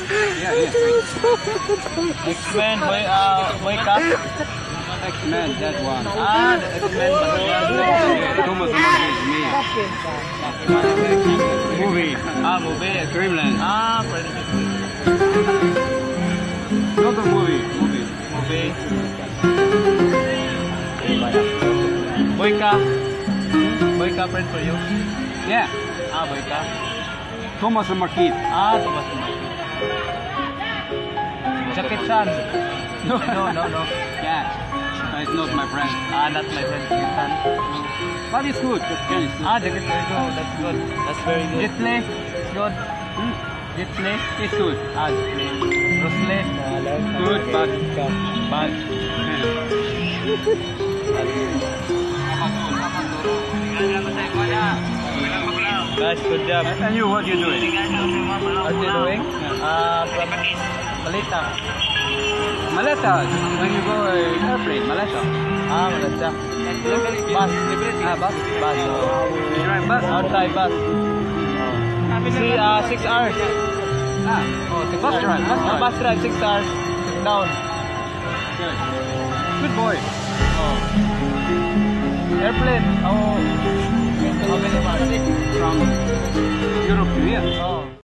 Yeah, yeah. X-Men, wake up. X-Men, that one. Ah, the X-Men. Thomas Mark is me. Movie. Ah, movie. Dreamland. Ah, Predator. Not a movie. Movie. Movie. Wake up. Wake up, friend for you. Yeah. Ah, wake up. Thomas Marquis. Ah, Thomas Marquis. Jackie Chan. No, no. Yeah. It's not my friend. Ah, not my friend Jackie Chan. But it's good. Jackie Chan is good. Ah, Jackie Chan. Oh, that's good. That's very good. Jet Li. It's good. Jet Li. It's good. Ah, Jet Li. Bruce Lee. Good, but Bad. Guys, good job. and you, what you doing? What you doing? From Malita. Maleta. When you go airplane, Maleta. Ah, Malita. Bus. Bus. Bus. You drive bus? Outside bus. See, 6 hours. Bus drive. Bus drive, 6 hours. Sit down. Good. Good boy. Airplane. How many miles? From Europe to here. Oh.